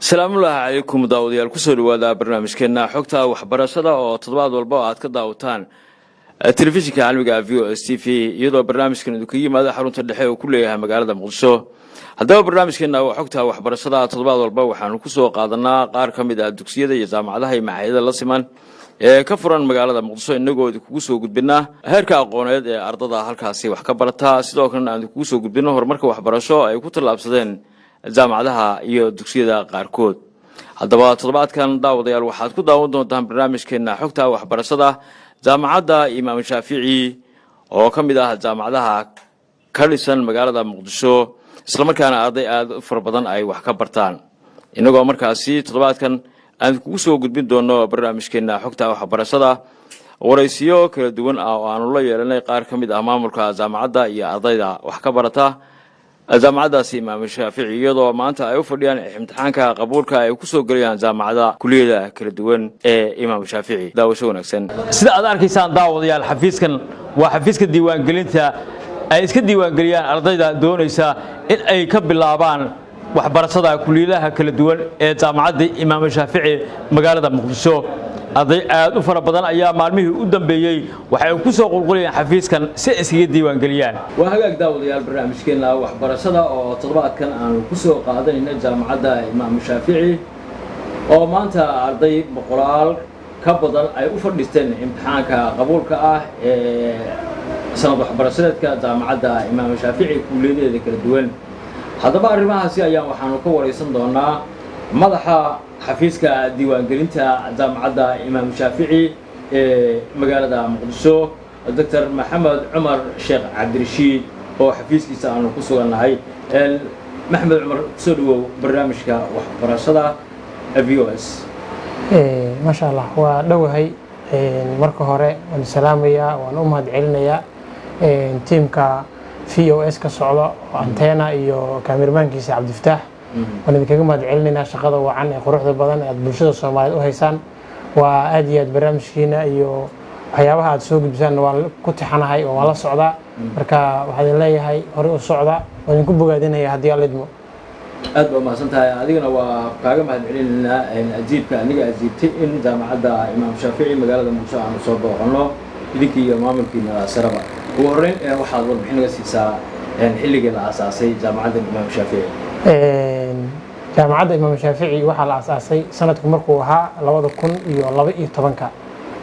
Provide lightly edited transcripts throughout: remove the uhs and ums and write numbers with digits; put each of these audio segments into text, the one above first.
salaamullaahi calaykum daawadayaal kusoo dhawaada barnaamijkeena xogta waxbarashada oo toddobaad walba aad ka daawataan telefishinka caalamiga VOS TV iyadoo barnaamijkan idinku yimaada xarunta dhexe oo ku leeyahay magaalada Muqdisho. haddaba barnaamijkeena xogta waxbarashada toddobaad walba waxaanu kusoo qaadanaa qaar ka mid ah dugsiyada iyo jaamacadaha iyo maxayada la siman ee ka furan magaalada Muqdisho inagoo kugu soo gudbinaa heerka aqooneed ee ardada halkaasi wax ka barata sidoo kalena aan kugu soo gudbino horumarka waxbarasho ay ku tallaabsadeen jaamacadaha iyo dugsiyada qaarkood. haddaba toddobaadkan daawadayaal waxaad ku daawan doontaan barnaamijkeena xogta waxbarashada jaamacadda Imaam Shaafici oo ka mid ah jaamacadaha ka dhisan magaalada Muqdisho isla markaana arday aad u fara badan ay wax ka bartaan inagoo markaasi toddobaadkan aan kugu soo gudbin doono barnaamijkeena xogta waxbarashada waraysiyo kala duwan oo aanu la yeelanay qaar ka mid ah maamulka jaamacadda iyo ardayda wax ka barata jaamacadaasi Imaam Shaafici iyadoo maanta ay u fadhiyaan imtixaanka qabuulka ay ku soo galayaan jaamacada kulliyada kala duwan ee Imaam Shaafici. daawasho wanaagsan. sida aad arkaysaan daawadayaal xafiiskan waa xafiiska diiwaangelinta ay iska diiwaangeliyaan ardayda doonaysa in ay ka bilaabaan waxbarashada kulliyadaha kala duwan ee jaamacadda Imaam Shaafici magaalada Muqdisho. arday aad u fara badan ayaa maalmihii u dambeeyay waxay ku soo qulqulayeen xafiiskan si iskaga diiwaangeliyaan. waa hagaag daawadayaal barnaamijkeena waxbarashada oo toddobaadkan aan ku soo qaadanayna jaamacadda Imaam Shaafici oo maanta arday boqolaal ka badan ay u fadhiisteen imtixaanka qabuulka ah ee sanad waxbarashadeedka jaamacadda Imaam Shaafici kulliyadaha kala duwan. haddaba arrimahaasi ayaan waxaanu ka wareysan doonaa madaxa xafiiska diiwaangelinta jaamacadda Imaam Shaafici ee magaalada Muqdisho Dr. Maxamed Cumar Sheekh Cabdirashiid oo xafiiskiisa aanu ku suganahay. Maxamed Cumar soo dhawow barnaamijka waxbarashada VOS. ma sha Allah waa dhawahay marka hore waan salaamayaa waan u mahadcelinayaa teamka VOS ka socdo Anteena iyo kaamiramankiisa Cabdifataax waan idinkaga mahadcelinaynaa shaqada wacan ee quruxda badan ee bulshada Soomaaliyeed u haysaan. waa aad iyo aad barnaamijkiina iyo waxyaabaha aad soo gudbisaan waan ku tixanahay oo waan la socdaa marka waxaan leeyahay hore u socda waan idinku bogaadinayaa haddii aad idmo. aad baa mahadsantahay adigana waa kaaga mahadcelinaynaa ajiibka aniga ajiibtay in jaamacadda Imaam Shaafici magaalada Muqdisho aanu soo booqano idinkii iyo maamulkiina saraba. ugu horreyn waxaad warbixin naga siisaa xilligii la aasaasay jaamacadda Imaam Shaafici. jaamacadda Imaam Shaafici waxaa la aasaasay sanadku markuu ahaa 2012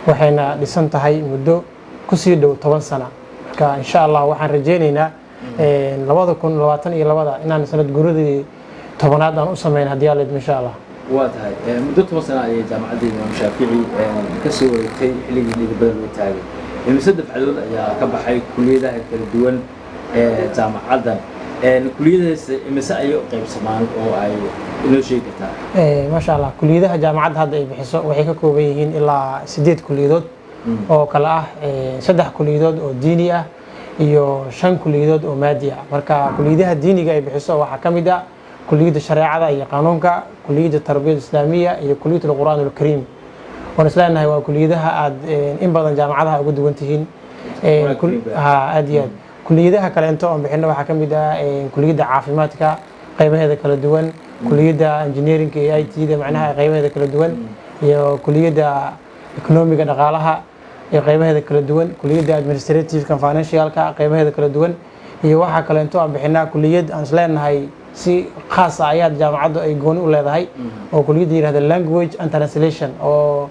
waxayna dhisan tahay muddo ku sii dhow 10 sano. marka insha Allah waxaan rajeynaynaa 2022 inaan sanad guuradii 10aad aan u sameeyno haddii aad insha Allah. waa tahay muddo 10 sano ayay jaamacadda Imaam Shaafici ka soo wareegtay xilligii dhibada loo taagay. imise dafcadood ayaa ka baxay kulliyadaha kala duwan ee jaamacaddan kulliyadahaas imise ay u qaybsamaan oo ay inoo sheegi kartaa. ma sha Allah kulliyadaha jaamacadda hadda ay bixiso waxay ka kooban yihiin ilaa 8 kulliyadood oo kala ah 3 kulliyadood oo diini ah iyo 5 kulliyadood oo maadi ah. marka kulliyadaha diiniga ay bixiso waxaa ka mid ah kulliyadda shareecada iyo qanuunka, kulliyadda tarbiyada islaamiga iyo kulliyadda quraanul kariim. waan isleenahay waa kulliyadaha aad in badan jaamacadaha ugu duwan tihiin. aad iyo aad kulliyadaha kale inta oo bixino waxaa ka mid ah kulliyadda caafimaadka qaybaheeda kala duwan, kulliyadda engineering iyo IT-da macnaha qaybaheeda kala duwan, iyo kulliyadda economiga dhaqaalaha iyo qaybaheeda kala duwan, kulliyadda administrative and financialka qaybaheeda kala duwan, iyo waxa kale inta oo bixinaa kulliyad aan isleenahay si khaas ah ayaa jaamacaddu ay gooni u leedahay oo kulliyadda yiraahdo language and translation oo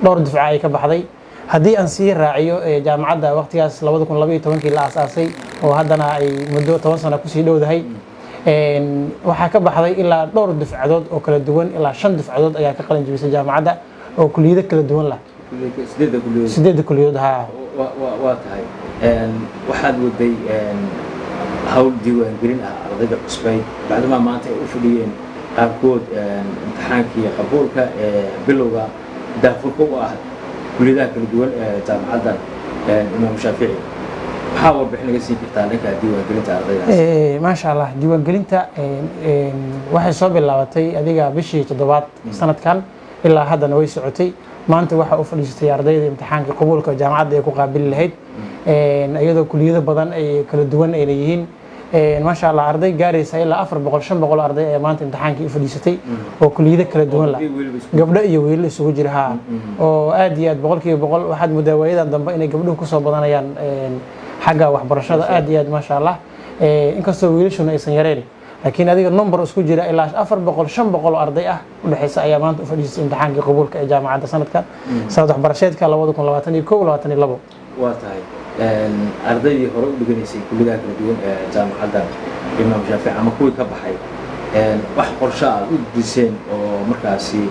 dhowr dufca ay ka baxday. haddii aan sii raaciyo jaamacadda waqtigaas 2012 la aasaasay oo haddana ay muddo 10 sano ku sii dhowdahay waxaa ka baxday ilaa dhowr dufcadood oo kala duwan ilaa 5 dufcadood ayaa ka qalin jabisay jaamacadda oo kulliyado kala duwan lah. 8 kulliyadood waa tahay waxaad waday hawl diiwaangelin ah ardayda cusbay bacdama maanta ay u fadhiyeen qaarkood imtixaankii qabuulka ee bilowga daafurka u ah kulliyadaha kala duwan ee jaamacadda Imaam Shaafici. maxaa warbixin laga siin kartaa dhanka diiwaangelinta ardaydaas maasha allah diiwaangelinta waxay soo bilaabatay adiga bishii 7 sanadkan ilaa haddana way socotay maanta waxa uu fadhiistay ardayda imtixaankii qabuulka jaamacadda ay ku qaabili lahayd iyadoo kuliyado badan ay kala duwan ay leeyihiin maasha allah arday gaaraysa ilaa 400-500 arday ayaa maanta imtixaankii u fadhiisatay oo kuliyado kala duwan la gabdho iyo wiilal isugu jira ha oo aad iyo aad boqolkiiba boqol waxaad moodaa waayadan dambe inay gabdhuhu kusoo badanayaan xagga waxbarashada aad iyo aad maasha allah inkastoo wiilashuna aysan yareen laakiin adiga number isku jira ilaa 400-500 arday ah u dhaxaysa ayaa maanta u fadhiisay imtixaankii qabuulka ee jaamacadda sanadkan sanad waxbarasheedka 2021-22 waa tahay ardaydii hore u dhiganaysay kulliyadaha kala duwan ee jaamacadda imaam shaafici ama kuwii ka baxay wax qorshe aad u diseen oo markaasi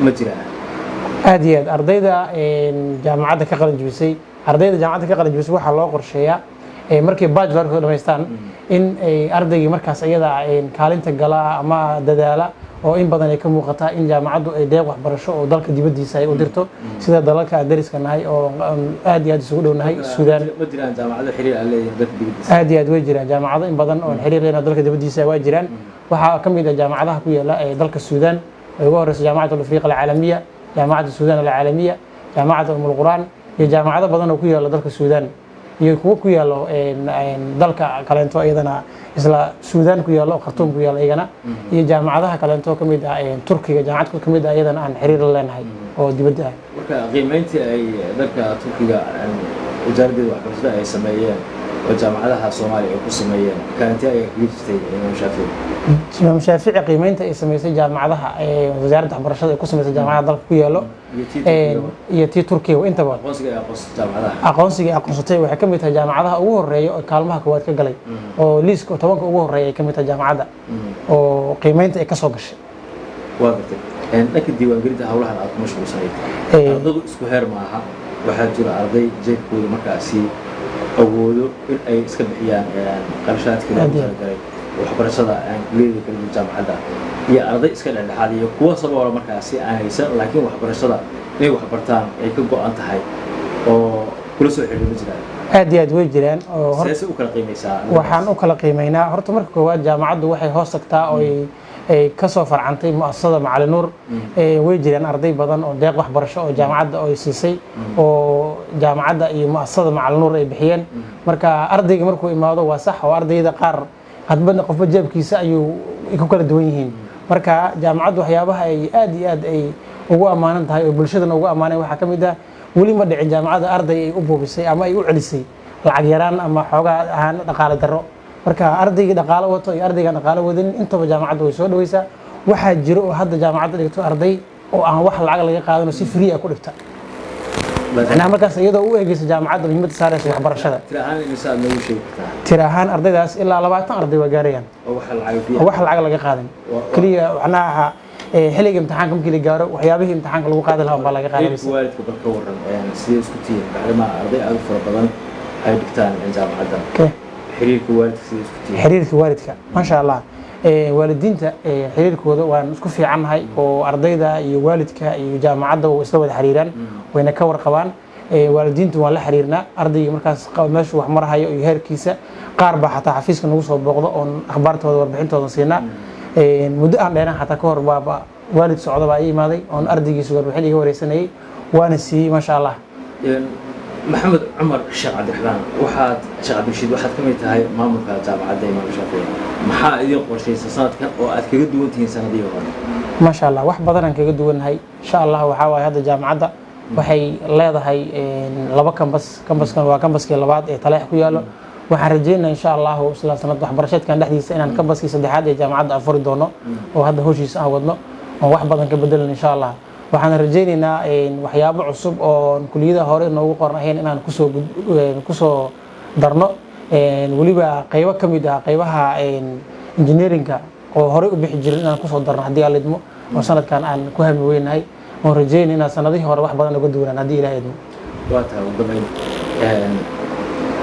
ma jiraan aad iyo aad ardayda jaamacadda ka qalin jebisay waxaa loo qorsheeyaa markay bachelorka dhamaystaan in ay ardaygii markaas iyada kaalinta gala ama dadaala oo in badan ay ka muuqataa in jaamacaddu ay deeq waxbarasho oo dalka dibadiisa ay u dirto sida dalalka aan dariska nahay oo aad iyo aad isugu dhownahay Suudaan ma jiraan jaamacado xiriir aan leeyahay dalka dibadiisa aad iyo aad way jiraan jaamacado in badan oo xiriir leena dalka dibadiisa waa jiraan waxaa ka mid ah jaamacadaha ku yaala ee dalka Suudaan oo ugu horeysa jaamacadda Afriqa Alcaalamiya jaamacadda Suudaan Alcaalamiya jaamacadda Ummul Quraan iyo jaamacado badan oo ku yaala dalka Suudaan iyo kuwa ku yaalo dalka kaleento iyadana isla Suudaan ku yaalo Khartoum ku yaalo iyagana iyo jaamacadaha kaleento ka mid ah Turkiga jaamacad ka mid ah iyadana aan xiriir la leenahay oo dibadda ah marka qiimeyntii ay dalka Turkiga wasaaradda waxbarashada ay sameeyeen oo jaamacadaha Soomaaliya ay ku sameeyeen kaalintii ay ku jirtay Imaam Shaafici qiimeynta ay sameysay jaamacadaha wasaaradda waxbarashada ay ku sameysay jaamacadaha dalka ku yaalo iyo tii Turkiga inta badan aqoonsiga aqoonsatay waxay ka mid tahay jaamacadaha ugu horeeya oo kaalmaha koowaad ka galay oo liiska 10 ugu horeeya ay ka mid tahay jaamacadda oo qiimeynta ay ka soo gashay waa gartay dhanka diiwaangelinta hawlahan aad ku mashquulsanayd ardaydu isku heer maaha waxaa jira arday jeedkooda markaasi awoodo in ay iska bixiyaan qarashaadka loogu talagalay waxbarashada kulliyada kala duwan jaamacadda iyo arday iska dhexdhexaad iyo kuwa sababta markaasi aan haysan laakiin waxbarashada inay wax bartaan ay ka go'an tahay oo kula soo xiriirma jiraan aad iyo aad way jiraan oo horta u kala qiimaysaa waxaan u kala qiimeynaa horta marka koowaad jaamacaddu waxay hoos tagtaa oo ay ka soo farcantay mu'assasada Macallin Nuur way jiraan arday badan oo deeq waxbarasho oo jaamacadda ay siisay oo jaamacadda iyo mu'assasada Macallin Nuur ay bixiyeen marka ardayga markuu imaado waa sax oo ardayda qaar hadbadna qofba jeebkiisa ayuu ku kala duwan yihiin marka jaamacaddu waxyaabaha ay aad iyo aad ay ugu amaanan tahay oo bulshadana ugu amaanay waxa ka mid ah wali ma dhicin jaamacadda arday ay u boobisay ama ay u celisay lacag yaraan ama xoogaa ahaan dhaqaale darro marka ardayga dhaqaale wato iyo ardayga dhaqaale wadin intaba jaamacaddu way soo dhawaysaa waxaa jiro oo hadda jaamacadda dhigto arday oo aan wax lacag laga qaadan oo si free ah ku dhigta macnaha markaas iyadoo u eegaysa jaamacadda muhiimada saaraysa waxbarashada tira ahaan ardaydaas ilaa 20 arday waa gaarayaan oo wax lacag laga qaadan kaliya waxna xilliga imtixaanka markii la gaaro waxyaabihii imtixaanka lagu qaadi lahaa baa laga qaadanaysa waalidka balka waran sidee isku tihiin bacdama arday aad fara badan ay dhigtaan jaamacadda xiriirka waalidka sidee isku tihiin xiriirka waalidka maasha Allah waalidiinta xiriirkooda waan isku fiicannahay oo ardayda iyo waalidka iyo jaamacadda oo isla wada xiriiraan wayna ka warqabaan waalidiintu waan la xiriirnaa ardayga markaas meeshu wax marahayo iyo heerkiisa qaar baa xataa xafiiska nagu soo booqdo oo akhbaartooda warbixintooda siinaa muddo aan dheeraan xataa ka hor baaba waalid socdo baa ii imaaday oon ardaygiisu warbixin iga wareysanayay waana siiyey maasha Allah maxamed cumar sheekh cabdiraxmaan sheekh cabdirashiid waxaad ka mid tahay maamulka jaamacadda imaam shaafici maxaa idin qorshaysa sanadkan oo aad kaga duwan tihiin sanadihii hore maasha Allah wax badan aan kaga duwannahay insha Allah waxaa waaye hadda jaamacadda waxay leedahay laba kambaskan waa kambaskii labaad ee Taleex ku yaalo waxaan rajeynayaa insha Allah isla sanad waxbarashadeedkan dhexdiisa inaan kambaskii saddexaad ee jaamacadda aan furi doono oo hadda hawshiisa aan wadno oo wax badan ka bedelan insha Allah waxaan rajeynaynaa waxyaabo cusub oo kulliyadaha hore noogu qornaayeen inaan kusoo darno waliba qaybo ka mid ah qaybaha engineeringa oo hore u bixi jiray inaan kusoo darno haddii aan idmo oo sanadkan aan ku hami weynahay oo rajeynayna inaan sanadihii hore wax badan uga duwanaan haddii Ilaahay idmo waa tahay ugu dambeyn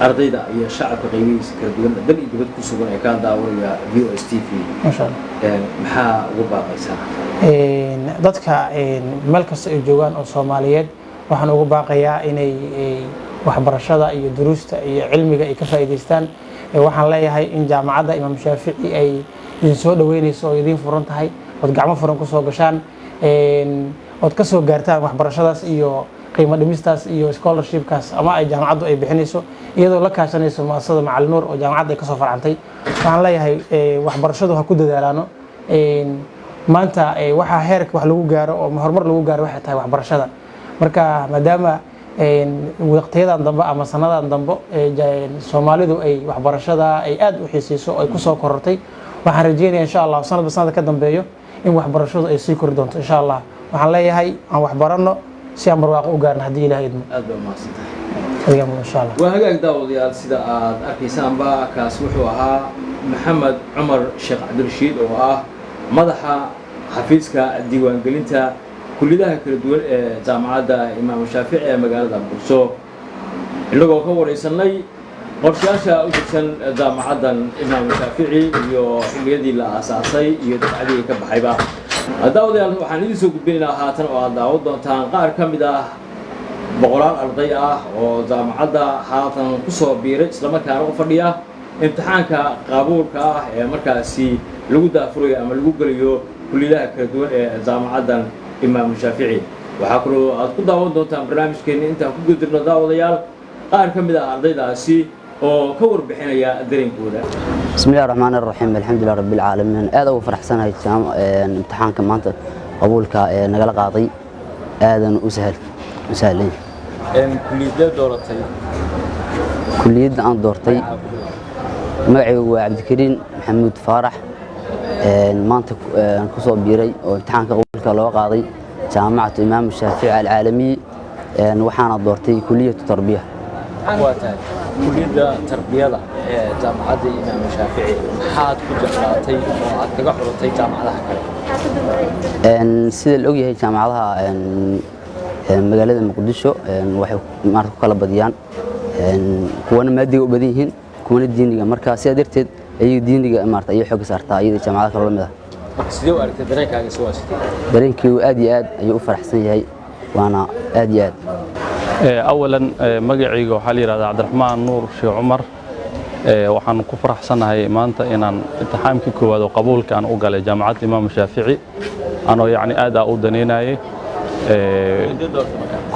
ardayda iyo shacabka qaybihiisa kala duwan dal iyo dibad ku sugan ee ka daawanaya VOS TV masha Allah maxaa ugu baaqaysaa dadka meel kasta ay joogaan oo Soomaaliyeed waxaan ugu baaqayaa inay waxbarashada iyo duruusta iyo cilmiga ay ka faa'iidaystaan. Waxaan leeyahay in jaamacadda Imaam Shaafici ay idin soo dhaweynayso oo idin furan tahay, ood gacmo furan ku soo gashaan, ood ka soo gaartaan waxbarashadaas iyo qiimo dhimistaas iyo scholarshipkaas ama ay jaamacaddu ay bixinayso iyadoo la kaashanayso mu'asasada Macallin Nuur oo jaamacadda ay ka soo farcantay. Waxaan leeyahay waxbarashadu ha ku dadaalaano. Maanta waxaa heerka wax lagu gaaro oo horumar lagu gaaro waxay tahay waxbarashada. Marka maadaama waqtiyadan dambe ama sanadan dambe Soomaalidu ay waxbarashada ay aad u xiiseyso ay ku soo korortay, waxaan rajeynayaa insha Allah sanadka ka dambeeyo in waxbarashadu ay sii kori doonto insha Allah. Waxaan leeyahay aan wax baranno si aan barwaaqo u gaarno haddii Ilaahay idmo. aad baa mahadsantahay. insha Allah. waa hagaag daawadayaal sida aad arkaysaanba kaas wuxuu ahaa Maxamed Cumar Sheekh Cabdirashiid oo ah madaxa xafiiska diiwaangelinta kulliyadaha kala duwan ee jaamacadda Imaam Shaafici ee magaalada Muqdisho. inagoo ka wareysanay qorshayaasha u degsan jaamacaddan Imaam Shaafici iyo xilliyadii la aasaasay iyo dafcadii ka baxayba. daawadayaal waxaan idin soo gudbinaynaa haatan oo aad daawan doontaan qaar ka mid ah boqolaal arday ah oo jaamacadda haatan ku soo biiray islamarkaana u fadhiya imtixaanka qabuulka ah ee markaasi lagu daafurayo ama lagu geliyo kulliyadaha kala duwan ee jaamacaddan Imaam Shaafici. waxaa kaloo aad ku daawan doontaan barnaamijkeena intaan ku gudirno daawadayaal qaar ka mid ah ardaydaasi oo ka warbixinaya dareenkooda. بسم الله الرحمن الرحيم الحمد لله رب العالمين aad ugu faraxsanahay imtixaanka maanta qabuulka ee nagala qaaday aadan u sahlan kulliyada dooratay kulliyada aan doortay magacaygu waa Cabdikariin Maxamuud Faarax maanta ku soo biiray oo imtixaanka qabuulka loo qaaday jaamacadda Imaam Shaafici al-Caalami waxaana doortay kulliyada tarbiya. waa tahay kulliyada tarbiyada ee jaamacadda Imaam Shaafici maxaad ku jeclaatay oo aad kaga xulatay jaamacadaha kale? sida la ogyahay jaamacadaha magaalada Muqdisho waxay ku kala badiyaan kuwana maadiga u badan yihiin kuwana diiniga, marka sidaa darteed ayay diiniga ayay xoog saartaa iyada jaamacadaha kale lamid ah. sidee u aragtay dareenkaaga soo waasitay? dareenkii aad iyo aad ayuu u faraxsan yahay waana aad iyo aad. أولاً مجاعيجو حالي راد عبد الرحمن نور شيخ عمر وحن كفرح سنة هاي مانتا إن امتحان كيكو هذا قبول كان أوجل جامعة الإمام الشافعي أنا يعني أداء أودنيناي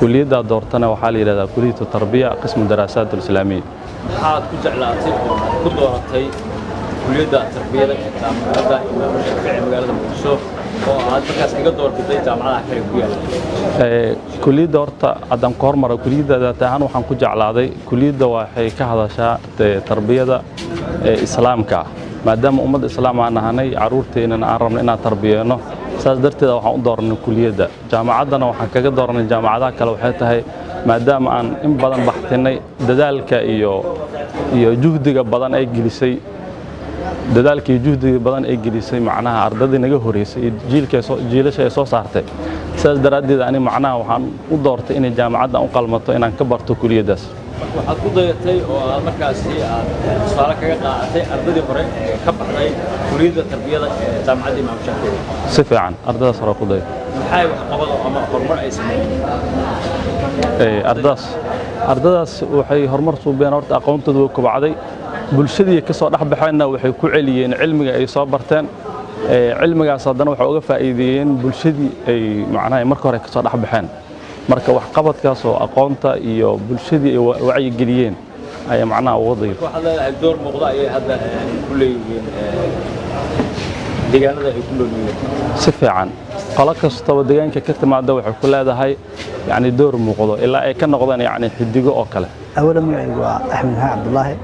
كلية دورتنا وحالي راد كلية التربية قسم الدراسات الإسلامية. maxaad ku jeclaatay oo ku dooratay kulliyada tarbiyada ee jaamacadda Imaam Shaafici magaalada Muqdisho oo aad markaas kaga doortay jaamacadaha kale ku yaal? kulliyada horta haddaan ka hormaro kulliyada ahaan waxaan ku jeclaaday kulliyada waxay ka hadashaa tarbiyada islaamka maadaama ummadda islaam aan nahanay caruurteena aan rabno inaan tarbiyeyno saas darteed waxaan u dooranay kulliyada. jaamacaddana waxaan kaga dooranay jaamacadaha kale waxay tahay maadaama aan in badan baxtinay dadaalka iyo juhdiga badan ay gelisay macnaha ardadii naga horeysay jiilasha ay soo saartay. sidaas daraaddeed ani macnaha waxaan u doortay inay jaamacadda u qalmato inaan ka barto kulliyadaas. waxaad ku dayatay oo aad markaasi aad tusaale kaga qaadatay ardadii hore ee ka baxday kulliyada tarbiyada ee jaamacadda Imaam Shaafici. si fiican ardadaas hore ku day maxay wax qabad ama horumar ay sameeyeen? ardadaas waxay horumar suubeen horta aqoontooda way kobcday bulshadii ka soo dhaxbaxayna waxay ku celiyeen cilmiga ay soo barteen cilmigaas haddana waxa uga faa'iideeyeen bulshadii ay macnaha marka hore ka soo dhaxbaxeen. marka wax qabadkaas oo aqoonta iyo bulshadii ay wacyi geliyeen ay macnaha uga day waxaad leedahay door muuqda ayay hadda ku leeyihiin deegaanada ay ku noolyihiin. si fiican qolo kastaba deegaanka ka timaada waxay ku leedahay yani door muuqdo ilaa ay ka noqdaan yani xidigo oo kale. أولا magacaygu waa Axmed Cabdullaahi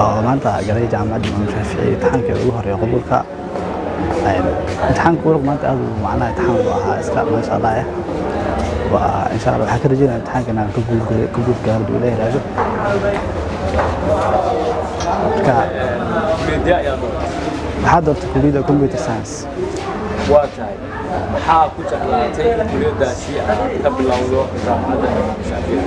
oo maanta galay jaamacadda Imaam Shaafici imtixaanka ugu horeeya qabuulka. imtixaanka ugu maanta aad u macnaha imtixaan u ahaa iska maasha Allah waa insha Allah waxaan ka rajaynayaa imtixaanka inaan ka guul gaaro duu Ilaahay raajo. marka kulliyada ayaa doortay. waxaad doortay kulliyada computer science. waa tahay maxaa ku jeclaatay kulliyadaasi aad ka bilowdo jaamacadda Imaam Shaafici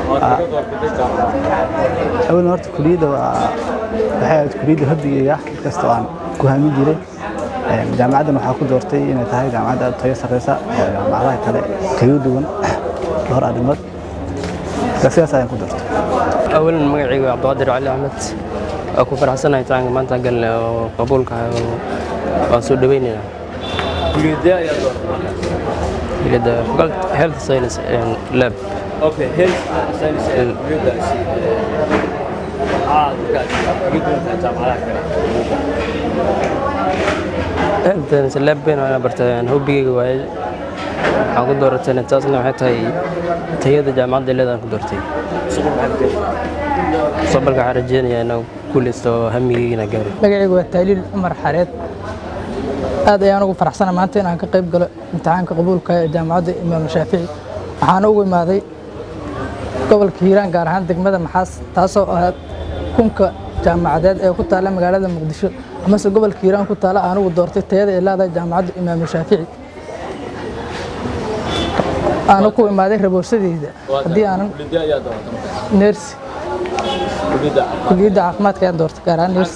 oo aad kaga doortay jaamacadda? أولا horta kulliyada waxay ahayd kulliyada hobbigayga markasta oo aan ku haamin jiray. jaamacaddan waxaa ku doortay inay tahay jaamacadda tayo sareysa oo jaamacadaha kale kaga duwan dhowr arrimood. sidaas ayaan ku doortay. أولاً مقعي عبد القادر علي أحمد أكو فرحسنا يتعامل ما أنت قال قبولك وصول دويننا. kuliyadee ayaa dooratay إذا قلت health science lab. okay health science kuliyadaasi markaas jaamacadaha kale health science lab been أنا برتان هو بيجي وايد أكو دورتين تاسنا حتى تيجي جامعة اللي أنا كدورتي. صبرك عرجين يعني كل استو همي نجاري. magacaygu waa taaliil Umar Xareed aad ayaan ugu faraxsanahay maanta inaan ka qayb galo imtixaanka qabuulka ee jaamacadda Imaam Shaafici waxaan ugu imaaday gobolka Hiiraan gaar ahaan degmada Maxaas taasoo ah kunka jaamacadeed ee ku taala magaalada Muqdisho ama se gobolka Hiiraan ku taala aan ugu doortay tayada ee leedahay jaamacadda Imaam Shaafici aan ku imaaday raboosadeyda hadii aanan kuliyadee ayaa dooratay nurse kuliyadda caafimaadka ayaan doortay gaar ahaan nurse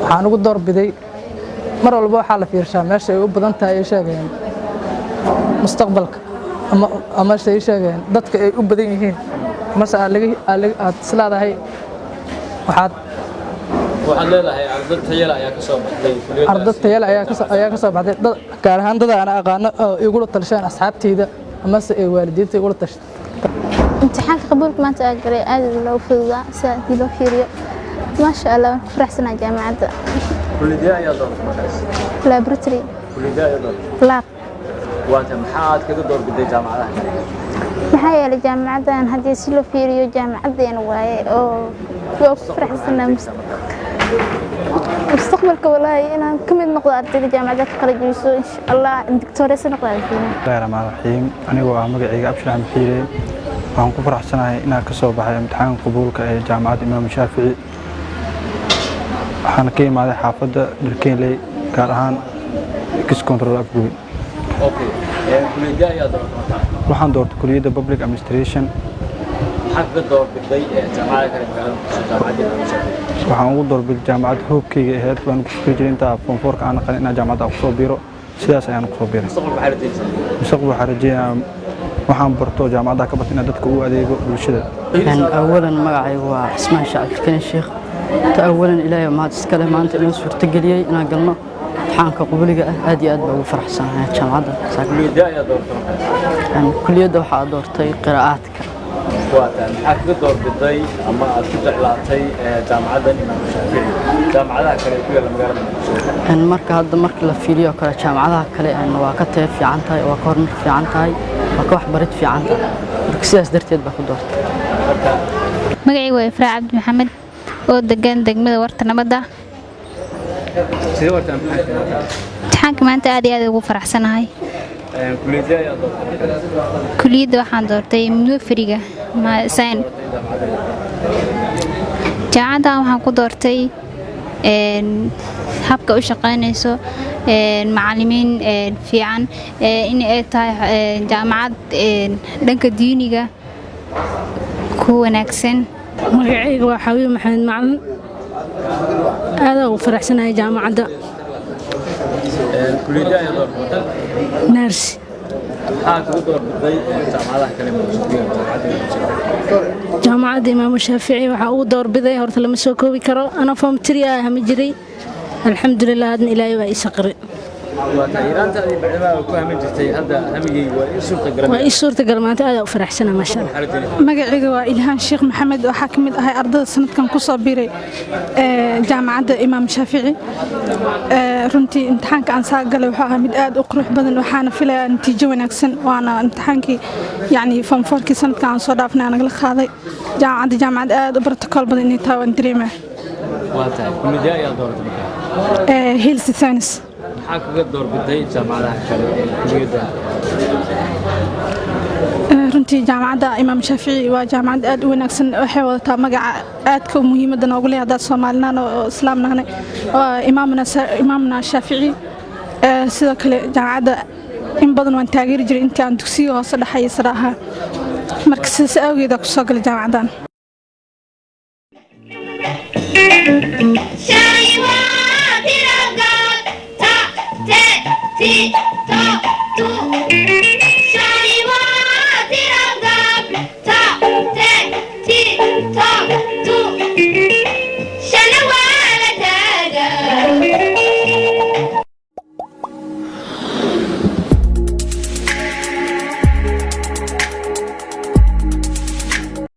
waxaan ugu doorbiday mar walba waxaa la fiirshaa meesha ay u badan tahay ay sheegayaan mustaqbalka ama ay sheegayaan dadka ay u badan yihiin mase aad islaadahay waxaad leedahay arday tayala ayaa ka soo baxday kuliyadda arday tayala ayaa ka soo baxday gaar ahaan dad aan aqaano oo igula talsheen asxaabteyda ama se ay waalidiinta igula tashay imtixaanka qabuulka maanta aan galay aad loo fududaa sidii loo fiiriyo maasha Allah waan ku faraxsanahay jaamacadda kuliyadee ayaa dooratay markaas laboratory kuliyadee ayaa dooratay lab waanta maxaad kaga doorbiday jaamacadaha kale maxaa yeelay jaamacaddan haddii si loo fiiriyo jaamacaddeena waaye oo waa ku faraxsanahay mustaqbalka walaahi inaan ka mid noqdo ardayda jaamacadda ka kala joojiso insha Allah doctorate noqdo Bismillahirrahmanirrahiim anigoo ah magacayga Abshir Axmed Xiire waxaan ku faraxsanahay inaan ka soo baxay imtixaanka qabuulka ee jaamacadda Imaam Shaafici waxaan ka imaaday xaafadda Dharkeenley gaar ahaan Kiscontrol Afgoy. okay kuliyadee ayaa dooratay waxaan doortay kuliyadda Public Administration. maxaad ka doorbiday jaamacadaha kale magaalada jaamacadda Imaam Shaafici waxaan ugu doorbiday jaamacad hoobkayga ahayd waan ku fikir jiray inta form 4 ka aan aqaan inaan jaamacadda ku soo biiro sidaas ayaan ku soo biiray mustaqbalka waxaan rajeynayaa waxaan barto jaamacadda ka bartay inaan dadka u adeego bulshada. أولاً مقعي واسمان شعب كان الشيخ أولاً إلهي ما تسكله ما أنت ناس فرتقلي أنا قلنا امتحانك قبولي أدي أدب وفرح سنة جامعة kuliyadee ayaa dooratay كل يد وحا دورتي قراءاتك waatan maxaad ka doorbiday ama aad ku jeclaatay jaamacadda Imaam Shaafici jaamacadaha kale ku yaala magaalada Muqdisho marka hadda marka la fiiriyo kala jaamacadaha kale waa ka tayo fiican tahay waa ka hormar fiican tahay waa ka waxbarid fiican tahay marka sidaas darteed baa ku doortay magacaygu waa Ifraa Cabdi Maxamed oo degan degmada Warta Nabadda sidee wartaan imtixaanka imtixaanka maanta aad iyo aad ugu faraxsanahay kuliyadee ayaa dooratay kuliyadda waxaan doortay midwaferiga science jaamacadda waxaan ku doortay habka u shaqeynayso macallimiin fiican in ay tahay jaamacad dhanka diiniga ku wanaagsan magacayga waa Xawiye Maxamed Macalin aad ugu faraxsanahay jaamacadda kuliyadee ayaa dooratay nurse maxaad kaga doorbiday jaamacadaha kale jaamacadda Imaam Shaafici waxa uu doorbiday horta lama soo koobi karo ana form 3 ah ma jiray alxamdulillah hadna ilaahay waa isaqri yaraantaadii bacdamaha ku hamin jirtay hadda hamigay waa ii suurtagal maanta aad u faraxsanahay ma sha Allah magacayga waa Ilhaan Sheekh Maxamed waxaa ka mid ahay ardayda sanadkan ku soo biiray jaamacadda Imaam Shaafici runtii imtixaanka aan saa galay waxa mid aad u qurux badan waxaana filayaa natiijo wanaagsan waana imtixaankii yani form 4 kii sanadkan aan soo dhaafnay aan la qaaday jaamacad aad u protocol badan inay tahay waan dareemaa waa tahay kuliyadee ayaa dooratay health science maxaa kaga doorbiday jaamacadaha kale ee kuliyadda runtii jaamacadda Imaam Shaafici waa jaamacad aad u wanaagsan waxay wadataa magaca aadka muhiimada noogu leh dad Soomaaliyeed oo islaamnahna imaamna Shaafici sidoo kale jaamacadda in badan waan taageeri jiray intii aan dugsiga hoose dhaxay saraha marka sidaas awgeed ku soo galay jaamacaddan Ti, to, tu.